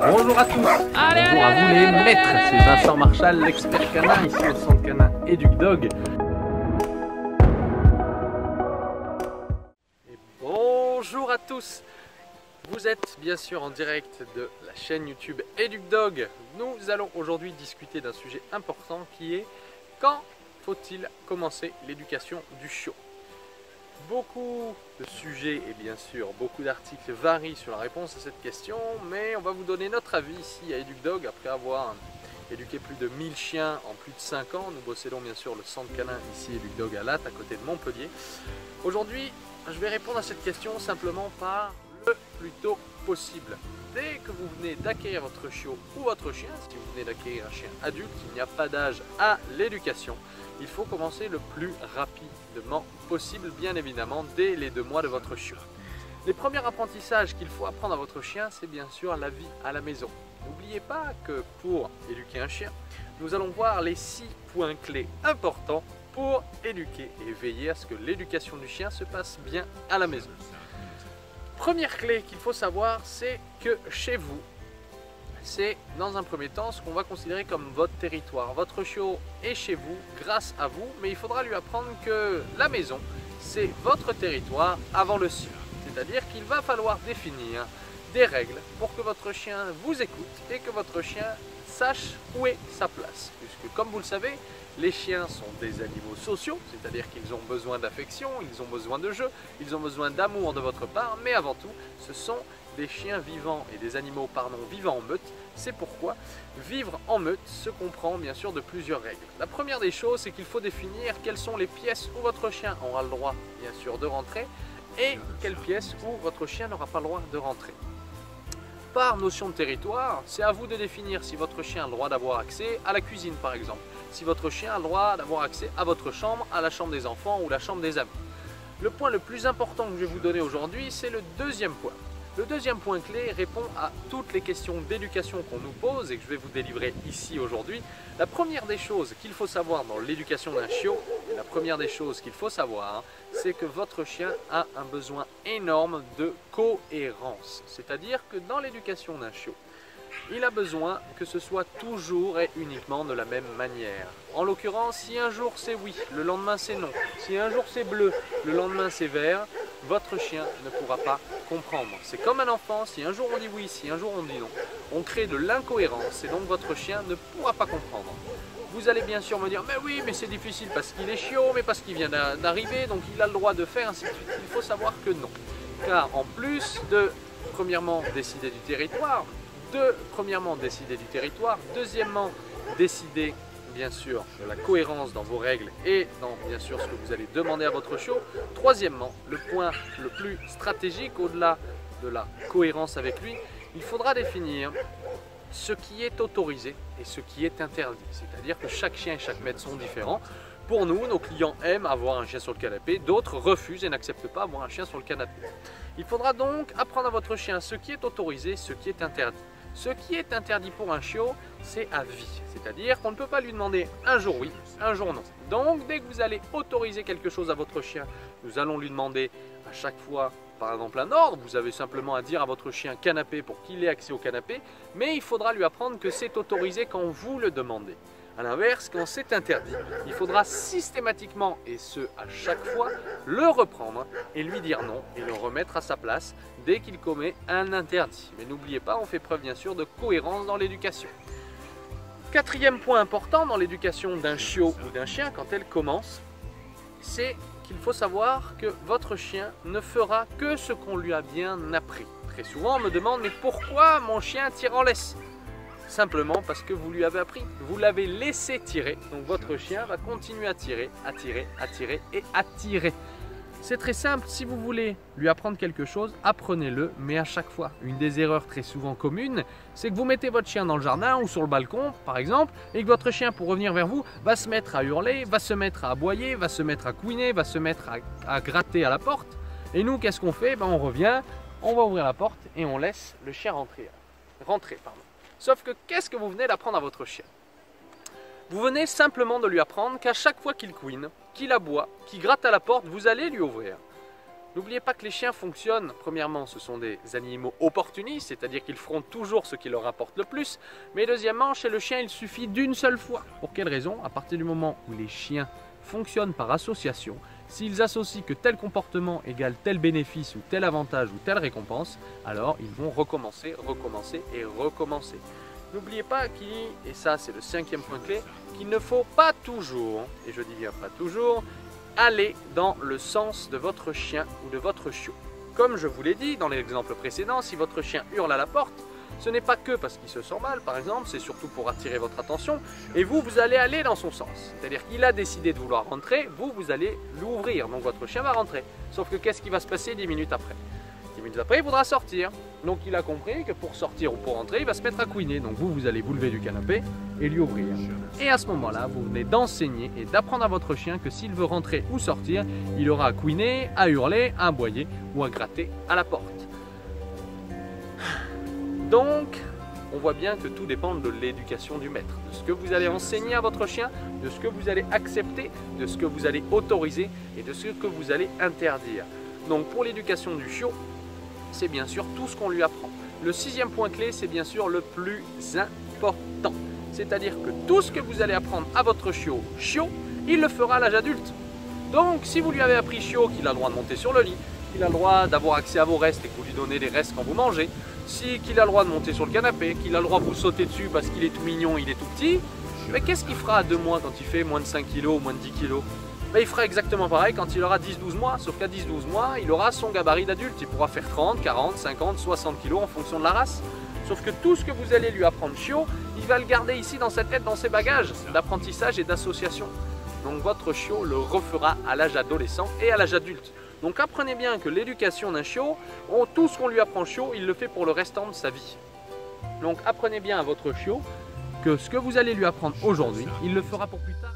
Bonjour à tous, bonjour à vous les maîtres, c'est Vincent Marchal, l'expert canin, ici au centre canin EducDog. Et bonjour à tous, vous êtes bien sûr en direct de la chaîne YouTube EducDog. Nous allons aujourd'hui discuter d'un sujet important qui est quand faut-il commencer l'éducation du chiot. Beaucoup de sujets et bien sûr beaucoup d'articles varient sur la réponse à cette question, mais on va vous donner notre avis ici à EducDog après avoir éduqué plus de 1000 chiens en plus de 5 ans. Nous possédons bien sûr le centre canin ici EducDog à Latte à côté de Montpellier. Aujourd'hui, je vais répondre à cette question simplement par le plus tôt possible. Dès que vous venez d'acquérir votre chiot ou votre chien, si vous venez d'acquérir un chien adulte, il n'y a pas d'âge à l'éducation. Il faut commencer le plus rapidement possible, bien évidemment, dès les 2 mois de votre chiot. Les premiers apprentissages qu'il faut apprendre à votre chien, c'est bien sûr la vie à la maison. N'oubliez pas que pour éduquer un chien, nous allons voir les 6 points clés importants pour éduquer et veiller à ce que l'éducation du chien se passe bien à la maison. Première clé qu'il faut savoir, c'est que chez vous, c'est dans un premier temps ce qu'on va considérer comme votre territoire. Votre chiot est chez vous grâce à vous, mais il faudra lui apprendre que la maison, c'est votre territoire avant le sien. C'est-à-dire qu'il va falloir définir des règles pour que votre chien vous écoute et que votre chien sache où est sa place. Puisque comme vous le savez, les chiens sont des animaux sociaux, c'est-à-dire qu'ils ont besoin d'affection, ils ont besoin de jeu, ils ont besoin d'amour de votre part, mais avant tout, ce sont des chiens vivants et des animaux vivant en meute. C'est pourquoi vivre en meute se comprend bien sûr de plusieurs règles. La première des choses, c'est qu'il faut définir quelles sont les pièces où votre chien aura le droit bien sûr de rentrer et quelles pièces où votre chien n'aura pas le droit de rentrer. Par notion de territoire, c'est à vous de définir si votre chien a le droit d'avoir accès à la cuisine par exemple, si votre chien a le droit d'avoir accès à votre chambre, à la chambre des enfants ou la chambre des amis. Le point le plus important que je vais vous donner aujourd'hui, c'est le deuxième point. Le deuxième point clé répond à toutes les questions d'éducation qu'on nous pose et que je vais vous délivrer ici aujourd'hui. La première des choses qu'il faut savoir dans l'éducation d'un chiot, et la première des choses qu'il faut savoir, c'est que votre chien a un besoin énorme de cohérence. C'est-à-dire que dans l'éducation d'un chiot, il a besoin que ce soit toujours et uniquement de la même manière. En l'occurrence, si un jour c'est oui, le lendemain c'est non. Si un jour c'est bleu, le lendemain c'est vert, votre chien ne pourra pas comprendre. C'est comme un enfant, si un jour on dit oui, si un jour on dit non, on crée de l'incohérence et donc votre chien ne pourra pas comprendre. Vous allez bien sûr me dire, mais oui, mais c'est difficile parce qu'il est chiot, mais parce qu'il vient d'arriver, donc il a le droit de faire, ainsi de suite. Il faut savoir que non. Car en plus de, premièrement, décider du territoire, deuxièmement, décider bien sûr de la cohérence dans vos règles et dans bien sûr ce que vous allez demander à votre chiot. Troisièmement, le point le plus stratégique au-delà de la cohérence avec lui, il faudra définir ce qui est autorisé et ce qui est interdit. C'est-à-dire que chaque chien et chaque maître sont différents. Pour nous, nos clients aiment avoir un chien sur le canapé, d'autres refusent et n'acceptent pas avoir un chien sur le canapé. Il faudra donc apprendre à votre chien ce qui est autorisé, ce qui est interdit. Ce qui est interdit pour un chiot, c'est à vie. C'est-à-dire qu'on ne peut pas lui demander un jour oui, un jour non. Donc, dès que vous allez autoriser quelque chose à votre chien, nous allons lui demander à chaque fois, par exemple, un ordre. Vous avez simplement à dire à votre chien canapé pour qu'il ait accès au canapé, mais il faudra lui apprendre que c'est autorisé quand vous le demandez. A l'inverse, quand c'est interdit, il faudra systématiquement, et ce à chaque fois, le reprendre et lui dire non et le remettre à sa place dès qu'il commet un interdit. Mais n'oubliez pas, on fait preuve bien sûr de cohérence dans l'éducation. Quatrième point important dans l'éducation d'un chiot ou d'un chien quand elle commence, c'est qu'il faut savoir que votre chien ne fera que ce qu'on lui a bien appris. Très souvent on me demande, mais pourquoi mon chien tire en laisse ? Simplement parce que vous lui avez appris, vous l'avez laissé tirer, donc votre chien va continuer à tirer, à tirer, à tirer et à tirer. C'est très simple, si vous voulez lui apprendre quelque chose, apprenez-le, mais à chaque fois. Une des erreurs très souvent communes, c'est que vous mettez votre chien dans le jardin ou sur le balcon, par exemple, et que votre chien, pour revenir vers vous, va se mettre à hurler, va se mettre à aboyer, va se mettre à couiner, va se mettre à gratter à la porte. Et nous, qu'est-ce qu'on fait? On revient, on va ouvrir la porte et on laisse le chien rentrer. Sauf que qu'est-ce que vous venez d'apprendre à votre chien? Vous venez simplement de lui apprendre qu'à chaque fois qu'il couine, qu'il aboie, qu'il gratte à la porte, vous allez lui ouvrir. N'oubliez pas que les chiens fonctionnent, premièrement, ce sont des animaux opportunistes, c'est-à-dire qu'ils feront toujours ce qui leur rapporte le plus, mais deuxièmement, chez le chien, il suffit d'une seule fois. Pour quelle raison? À partir du moment où les chiens fonctionnent par association, s'ils associent que tel comportement égale tel bénéfice ou tel avantage ou telle récompense, alors ils vont recommencer, recommencer et recommencer. N'oubliez pas et ça c'est le 5e point clé, qu'il ne faut pas toujours, et je dis bien pas toujours, aller dans le sens de votre chien ou de votre chiot. Comme je vous l'ai dit dans l'exemple précédent, si votre chien hurle à la porte, ce n'est pas que parce qu'il se sent mal, par exemple, c'est surtout pour attirer votre attention, et vous allez aller dans son sens. C'est-à-dire qu'il a décidé de vouloir rentrer, vous allez l'ouvrir, donc votre chien va rentrer. Sauf que qu'est-ce qui va se passer 10 minutes après? 10 minutes après, il voudra sortir. Donc il a compris que pour sortir ou pour rentrer, il va se mettre à couiner. Donc vous allez vous lever du canapé et lui ouvrir. Et à ce moment-là, vous venez d'enseigner et d'apprendre à votre chien que s'il veut rentrer ou sortir, il aura à couiner, à hurler, à aboyer ou à gratter à la porte. Donc, on voit bien que tout dépend de l'éducation du maître, de ce que vous allez enseigner à votre chien, de ce que vous allez accepter, de ce que vous allez autoriser et de ce que vous allez interdire. Donc pour l'éducation du chiot, c'est bien sûr tout ce qu'on lui apprend. Le 6e point clé, c'est bien sûr le plus important. C'est-à-dire que tout ce que vous allez apprendre à votre chiot, il le fera à l'âge adulte. Donc si vous lui avez appris chiot qu'il a le droit de monter sur le lit, qu'il a le droit d'avoir accès à vos restes et que vous lui donnez les restes quand vous mangez, qu'il a le droit de monter sur le canapé, qu'il a le droit de vous sauter dessus parce qu'il est tout mignon, il est tout petit, mais qu'est-ce qu'il fera à 2 mois quand il fait moins de 5 kg ou moins de 10 kg? Il fera exactement pareil quand il aura 10-12 mois, sauf qu'à 10-12 mois, il aura son gabarit d'adulte. Il pourra faire 30, 40, 50, 60 kg en fonction de la race. Sauf que tout ce que vous allez lui apprendre chiot, il va le garder ici dans sa tête, dans ses bagages d'apprentissage et d'association. Donc votre chiot le refera à l'âge adolescent et à l'âge adulte. Donc apprenez bien que l'éducation d'un chiot, tout ce qu'on lui apprend chiot, il le fait pour le restant de sa vie. Donc apprenez bien à votre chiot que ce que vous allez lui apprendre aujourd'hui, il le fera pour plus tard.